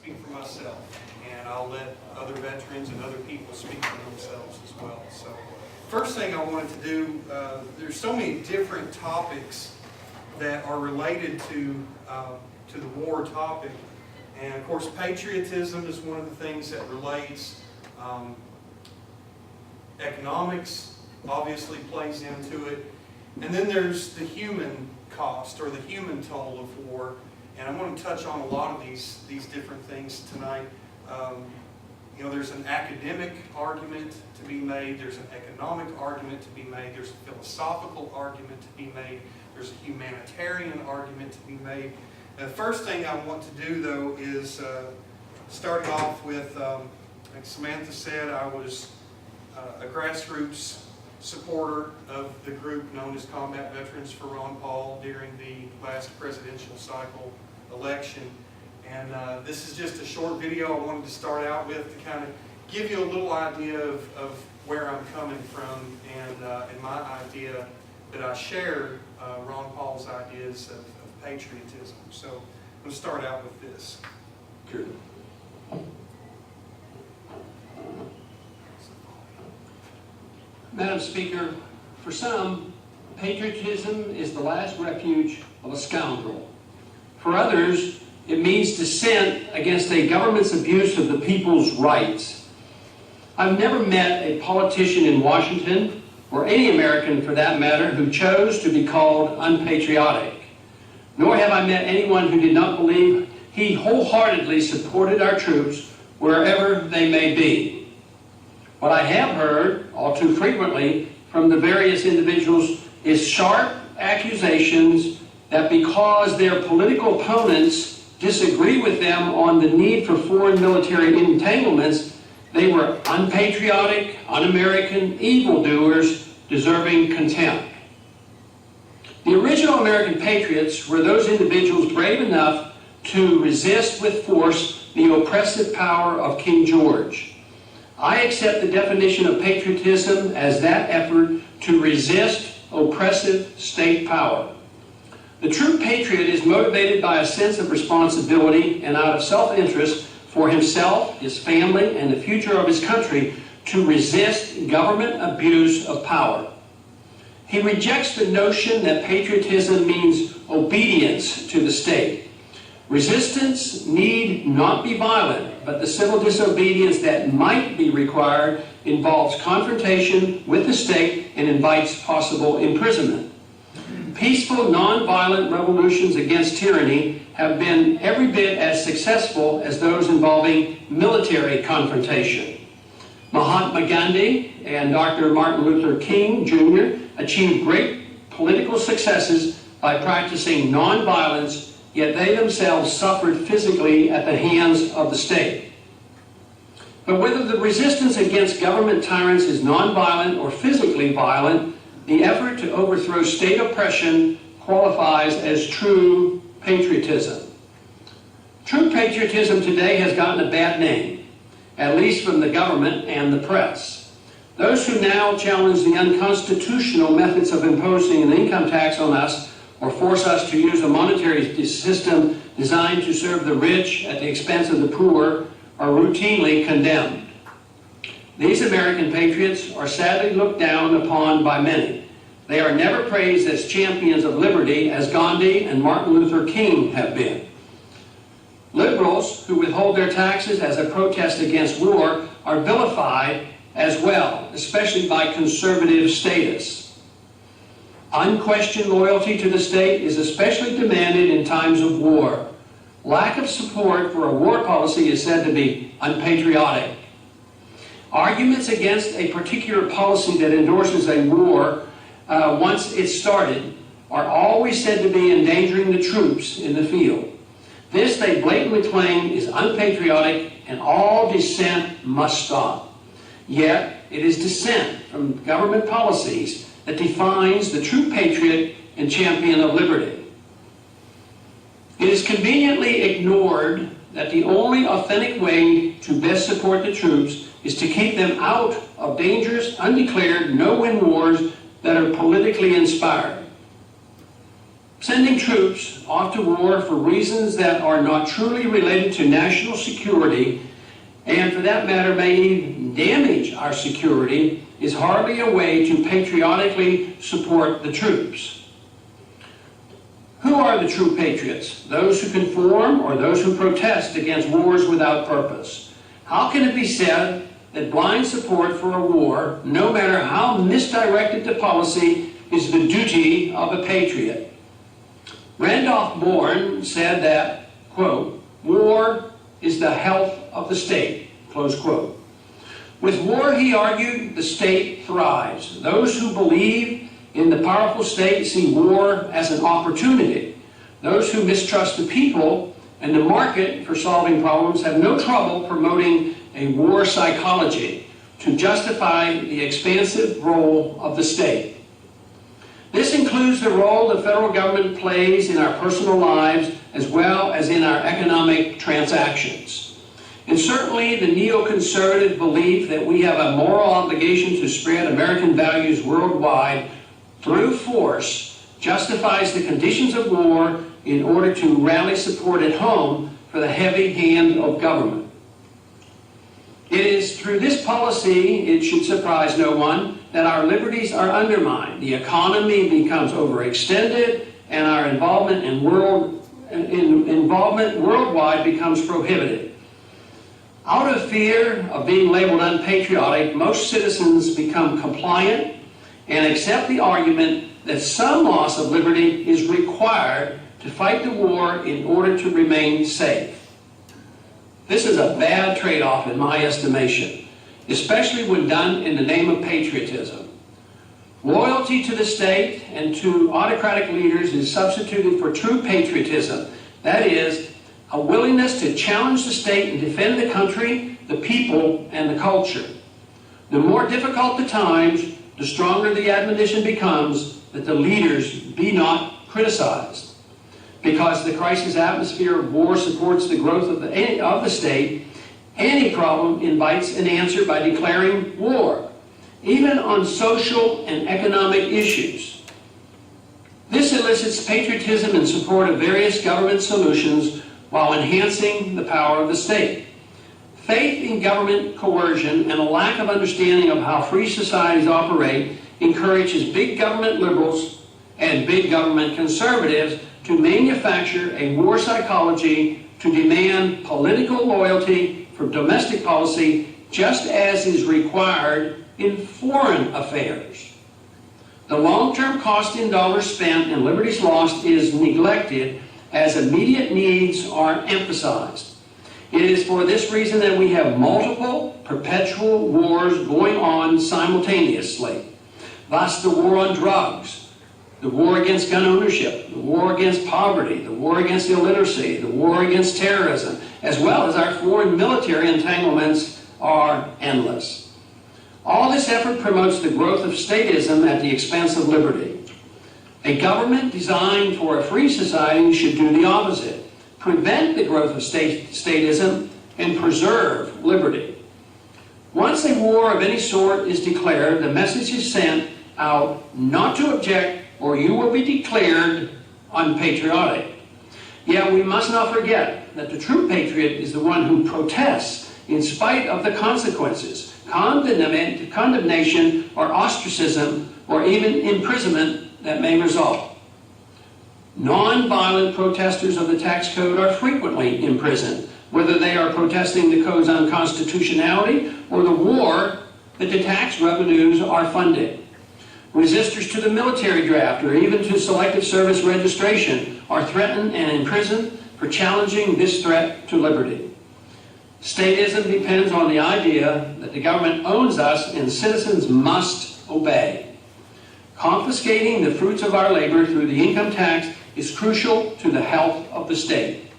speak for myself, and I'll let other veterans and other people speak for themselves as well. So, first thing I wanted to do, there's so many different topics that are related to the war topic, and of course patriotism is one of the things that relates. Economics obviously plays into it, and then there's the human cost or the human toll of war, and I'm going to touch on a lot of these different things tonight. You know, there's an academic argument to be made, there's an economic argument to be made, there's a philosophical argument to be made, there's a humanitarian argument to be made. The first thing I want to do, though, is starting off with, like Samantha said, I was a grassroots supporter of the group known as Combat Veterans for Ron Paul during the last presidential cycle election. And this is just a short video I wanted to start out with to kind of give you a little idea of where I'm coming from and my idea that I share Ron Paul's ideas of patriotism. So I'm going to start out with this. Good. Madam Speaker, for some, patriotism is the last refuge of a scoundrel. For others, it means dissent against a government's abuse of the people's rights. I've never met a politician in Washington, or any American for that matter, who chose to be called unpatriotic. Nor have I met anyone who did not believe he wholeheartedly supported our troops wherever they may be. What I have heard, all too frequently, from the various individuals is sharp accusations that because their political opponents disagree with them on the need for foreign military entanglements, they were unpatriotic, un-American evildoers deserving contempt. The original American patriots were those individuals brave enough to resist with force the oppressive power of King George. I accept the definition of patriotism as that effort to resist oppressive state power. The true patriot is motivated by a sense of responsibility and out of self-interest for himself, his family, and the future of his country to resist government abuse of power. He rejects the notion that patriotism means obedience to the state. Resistance need not be violent, but the civil disobedience that might be required involves confrontation with the state and invites possible imprisonment. Peaceful, non-violent revolutions against tyranny have been every bit as successful as those involving military confrontation. Mahatma Gandhi and Dr. Martin Luther King Jr. achieved great political successes by practicing non-violence, yet they themselves suffered physically at the hands of the state. But whether the resistance against government tyrants is non-violent or physically violent, the effort to overthrow state oppression qualifies as true patriotism. True patriotism today has gotten a bad name, at least from the government and the press. Those who now challenge the unconstitutional methods of imposing an income tax on us or force us to use a monetary system designed to serve the rich at the expense of the poor are routinely condemned. These American patriots are sadly looked down upon by many. They are never praised as champions of liberty as Gandhi and Martin Luther King have been. Liberals who withhold their taxes as a protest against war are vilified as well, especially by conservative statists. Unquestioned loyalty to the state is especially demanded in times of war. Lack of support for a war policy is said to be unpatriotic. Arguments against a particular policy that endorses a war once it's started are always said to be endangering the troops in the field. This, they blatantly claim, is unpatriotic and all dissent must stop. Yet, it is dissent from government policies that defines the true patriot and champion of liberty. It is conveniently ignored that the only authentic way to best support the troops is to keep them out of dangerous, undeclared, no-win wars that are politically inspired. Sending troops off to war for reasons that are not truly related to national security, and for that matter may even damage our security, is hardly a way to patriotically support the troops. Who are the true patriots? Those who conform or those who protest against wars without purpose? How can it be said that blind support for a war, no matter how misdirected the policy, is the duty of a patriot? Randolph Bourne said that, quote, war is the health of the state, close quote. With war, he argued, the state thrives. Those who believe in the powerful state see war as an opportunity. Those who mistrust the people and the market for solving problems have no trouble promoting a war psychology to justify the expansive role of the state. This includes the role the federal government plays in our personal lives as well as in our economic transactions. And certainly the neoconservative belief that we have a moral obligation to spread American values worldwide through force justifies the conditions of war in order to rally support at home for the heavy hand of government. It is through this policy, it should surprise no one, that our liberties are undermined. The economy becomes overextended, and our involvement worldwide becomes prohibited. Out of fear of being labeled unpatriotic, most citizens become compliant and accept the argument that some loss of liberty is required to fight the war in order to remain safe. This is a bad trade-off in my estimation, especially when done in the name of patriotism. Loyalty to the state and to autocratic leaders is substituted for true patriotism. That is, a willingness to challenge the state and defend the country, the people, and the culture. The more difficult the times, the stronger the admonition becomes that the leaders be not criticized. Because the crisis atmosphere of war supports the growth of the state, any problem invites an answer by declaring war, even on social and economic issues. This elicits patriotism in support of various government solutions while enhancing the power of the state. Faith in government coercion and a lack of understanding of how free societies operate encourages big government liberals and big government conservatives to manufacture a war psychology to demand political loyalty for domestic policy, just as is required in foreign affairs. The long-term cost in dollars spent and liberties lost is neglected as immediate needs are emphasized. It is for this reason that we have multiple perpetual wars going on simultaneously. Thus, the war on drugs, the war against gun ownership, the war against poverty, the war against illiteracy, the war against terrorism, as well as our foreign military entanglements are endless. All this effort promotes the growth of statism at the expense of liberty. A government designed for a free society should do the opposite: prevent the growth of statism and preserve liberty. Once a war of any sort is declared, the message is sent out not to object or you will be declared unpatriotic. Yet we must not forget that the true patriot is the one who protests in spite of the consequences, condemnation or ostracism or even imprisonment that may result. Non-violent protesters of the tax code are frequently imprisoned, whether they are protesting the code's unconstitutionality or the war that the tax revenues are funding. Resistors to the military draft or even to selective service registration are threatened and imprisoned for challenging this threat to liberty. Statism depends on the idea that the government owns us and citizens must obey. Confiscating the fruits of our labor through the income tax is crucial to the health of the state.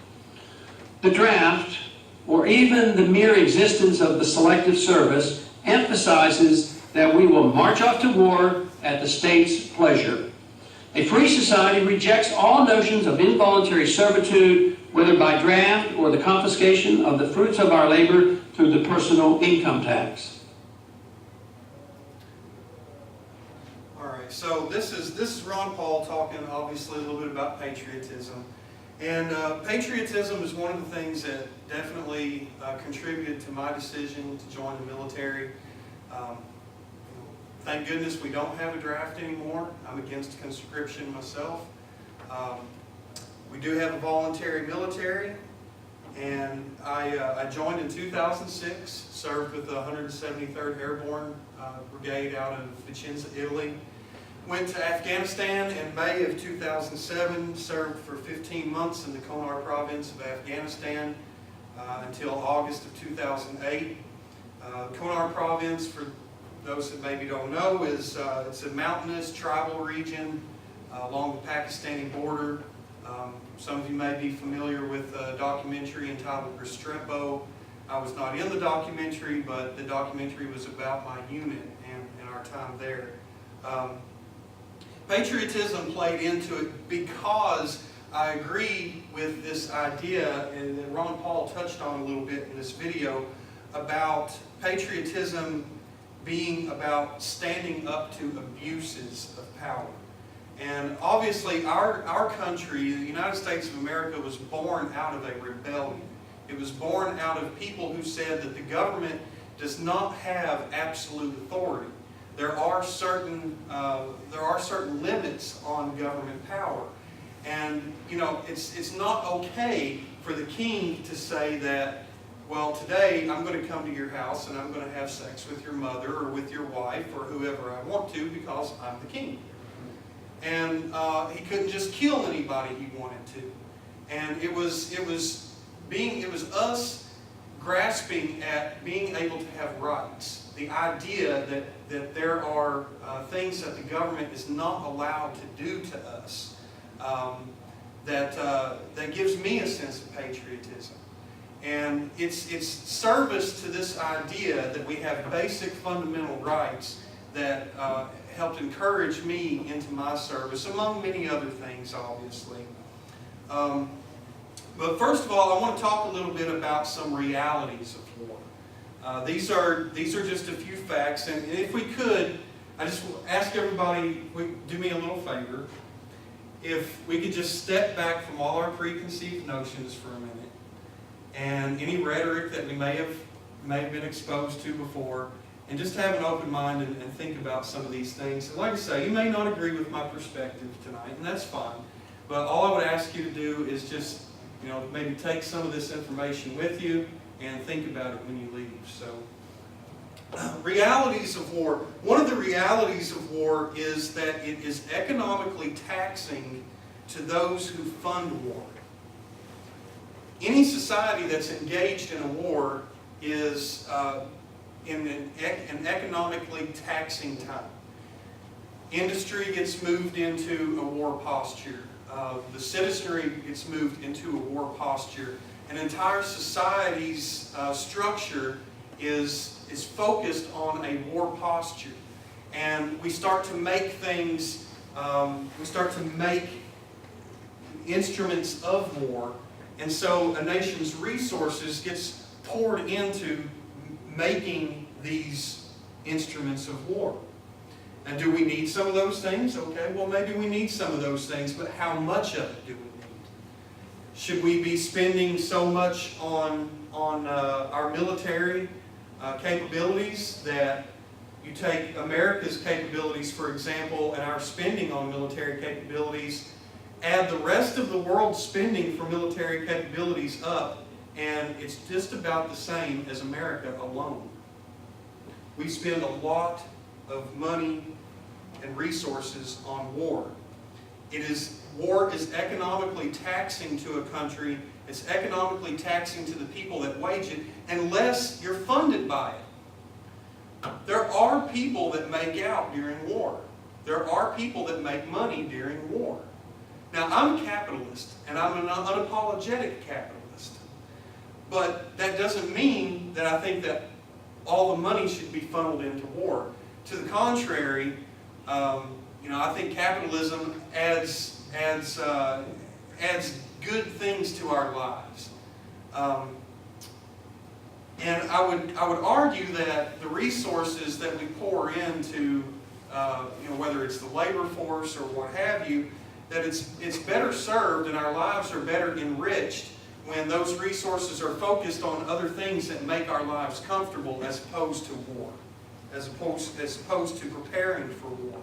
The draft, or even the mere existence of the selective service, emphasizes that we will march off to war at the state's pleasure. A free society rejects all notions of involuntary servitude, whether by draft or the confiscation of the fruits of our labor through the personal income tax. All right, so this is Ron Paul talking obviously a little bit about patriotism. And patriotism is one of the things that definitely contributed to my decision to join the military. Thank goodness we don't have a draft anymore. I'm against conscription myself. We do have a voluntary military, and I joined in 2006, served with the 173rd Airborne Brigade out of Vicenza, Italy. Went to Afghanistan in May of 2007, served for 15 months in the Konar province of Afghanistan until August of 2008. Konar province, for those that maybe don't know, is it's a mountainous tribal region along the Pakistani border. Some of you may be familiar with a documentary entitled Restrepo. I was not in the documentary, but the documentary was about my unit and our time there. Patriotism played into it because I agreed with this idea, and that Ron Paul touched on a little bit in this video, about patriotism being about standing up to abuses of power. And obviously our country, the United States of America, was born out of a rebellion. It was born out of people who said that the government does not have absolute authority. There are certain limits on government power. And you know, it's not okay for the king to say that, well, today I'm going to come to your house and I'm going to have sex with your mother or with your wife or whoever I want to because I'm the king. And he couldn't just kill anybody he wanted to. And it was us grasping at being able to have rights. The idea that there are things that the government is not allowed to do to us, that gives me a sense of patriotism. And it's service to this idea that we have basic fundamental rights that helped encourage me into my service, among many other things, obviously. But first of all, I want to talk a little bit about some realities of war. These are just a few facts, and if we could, I just ask everybody, do me a little favor. If we could just step back from all our preconceived notions for a minute, and any rhetoric that we may have been exposed to before, and just have an open mind and think about some of these things. And like I say, you may not agree with my perspective tonight, and that's fine. But all I would ask you to do is just, you know, maybe take some of this information with you and think about it when you leave. So, realities of war. One of the realities of war is that it is economically taxing to those who fund war. Any society that's engaged in a war is in an economically taxing time. Industry gets moved into a war posture. The citizenry gets moved into a war posture. An entire society's structure is focused on a war posture. And we start to make things, we start to make instruments of war. And so a nation's resources gets poured into making these instruments of war. And do we need some of those things? Okay, well maybe we need some of those things, but how much of it do we need? Should we be spending so much on our military capabilities that you take America's capabilities, for example, and our spending on military capabilities, add the rest of the world's spending for military capabilities up, and it's just about the same as America alone. We spend a lot of money and resources on war. War is economically taxing to a country. It's economically taxing to the people that wage it, unless you're funded by it. There are people that make out during war. There are people that make money during war. Now, I'm a capitalist, and I'm an unapologetic capitalist. But that doesn't mean that I think that all the money should be funneled into war. To the contrary, I think capitalism adds good things to our lives. And I would argue that the resources that we pour into whether it's the labor force or what have you, that it's better served and our lives are better enriched when those resources are focused on other things that make our lives comfortable as opposed to war, as opposed to preparing for war.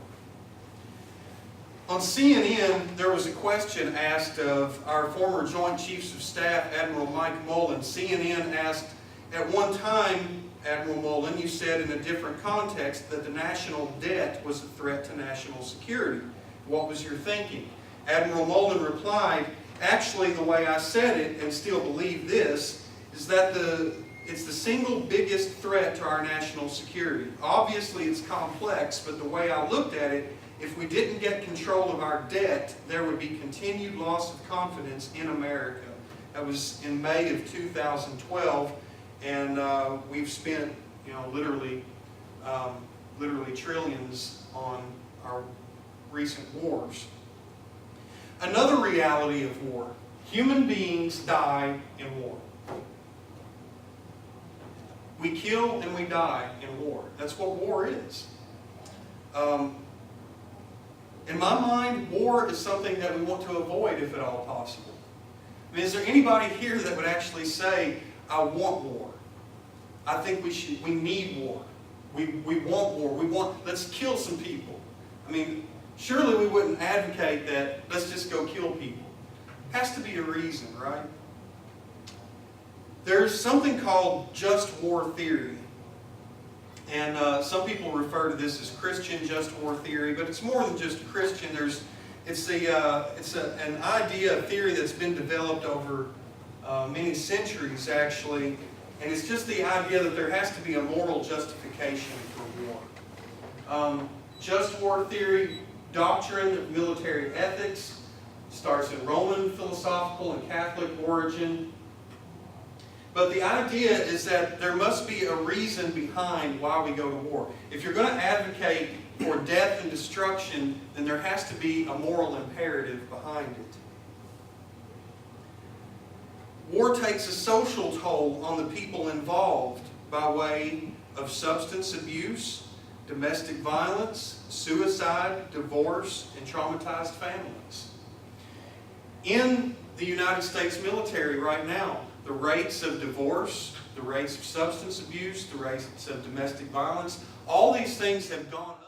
On CNN, there was a question asked of our former Joint Chiefs of Staff, Admiral Mike Mullen. CNN asked, at one time, Admiral Mullen, you said in a different context that the national debt was a threat to national security. What was your thinking? Admiral Mullen replied, actually the way I said it, and still believe this, is that it's the single biggest threat to our national security. Obviously it's complex, but the way I looked at it, if we didn't get control of our debt, there would be continued loss of confidence in America. That was in May of 2012, and we've spent, literally trillions on our recent wars. Another reality of war: human beings die in war. We kill and we die in war. That's what war is. In my mind, war is something that we want to avoid if at all possible. I mean, is there anybody here that would actually say, I want war? I think we need war. We want war. Let's kill some people. I mean, surely we wouldn't advocate that, let's just go kill people. Has to be a reason, right? There's something called just war theory. And some people refer to this as Christian just war theory, but it's more than just Christian. It's an idea, a theory that's been developed over many centuries, actually, and it's just the idea that there has to be a moral justification for war. Just war theory, doctrine of military ethics, starts in Roman philosophical and Catholic origin. But the idea is that there must be a reason behind why we go to war. If you're going to advocate for death and destruction, then there has to be a moral imperative behind it. War takes a social toll on the people involved by way of substance abuse, domestic violence, suicide, divorce, and traumatized families. In the United States military right now, the rates of divorce, the rates of substance abuse, the rates of domestic violence, all these things have gone up.